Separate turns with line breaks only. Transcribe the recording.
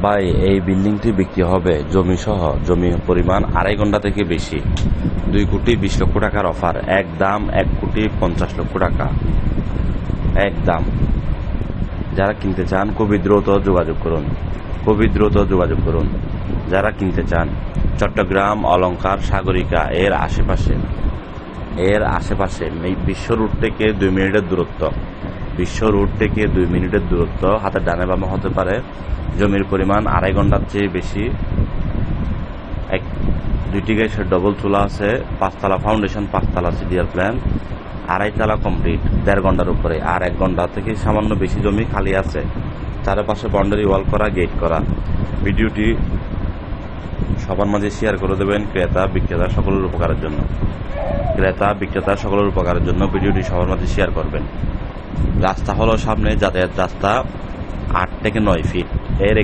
ভাই, এই বিল্ডিংটি বিক্রি হবে জমি সহ। জমি পরিমাণ 2.5 ঘন্টা থেকে বেশি। 2,20,00,000 টাকার অফার। একদম 1,50,00,000 টাকা একদম। যারা কিনতে চান খুবই দ্রুত যোগাযোগ করুন। যারা কিনতে চান চট্টগ্রাম, অলংকার, সাগরিকা এর আশেপাশে বিশ্ব রুট থেকে 2 মিনিটের দূরত্ব। হাতের ডানে বামে হতে পারে। জমির পরিমাণ 2.5 ঘন্টার চেয়ে বেশি। 2টি গ্যাসের ডবল চুলা আছে। 5তলা ফাউন্ডেশন, 5তলা সিডিআর প্ল্যান, 2.5 তলা কমপ্লিট 1.5 ঘন্টার উপরে। আর 1 ঘন্টা থেকে সামান্য বেশি জমি খালি আছে। চারপাশে বাউন্ডারি ওয়াল করা, গেট করা। ভিডিওটি সবার মাঝে শেয়ার করে দেবেন ক্রেতা বিক্রেতা সকলের উপকারের জন্য ভিডিওটি সবার মাঝে শেয়ার করবেন। রাস্তা হলো সামনে, যাতায়াত রাস্তা 8 থেকে 9 ফিট। এর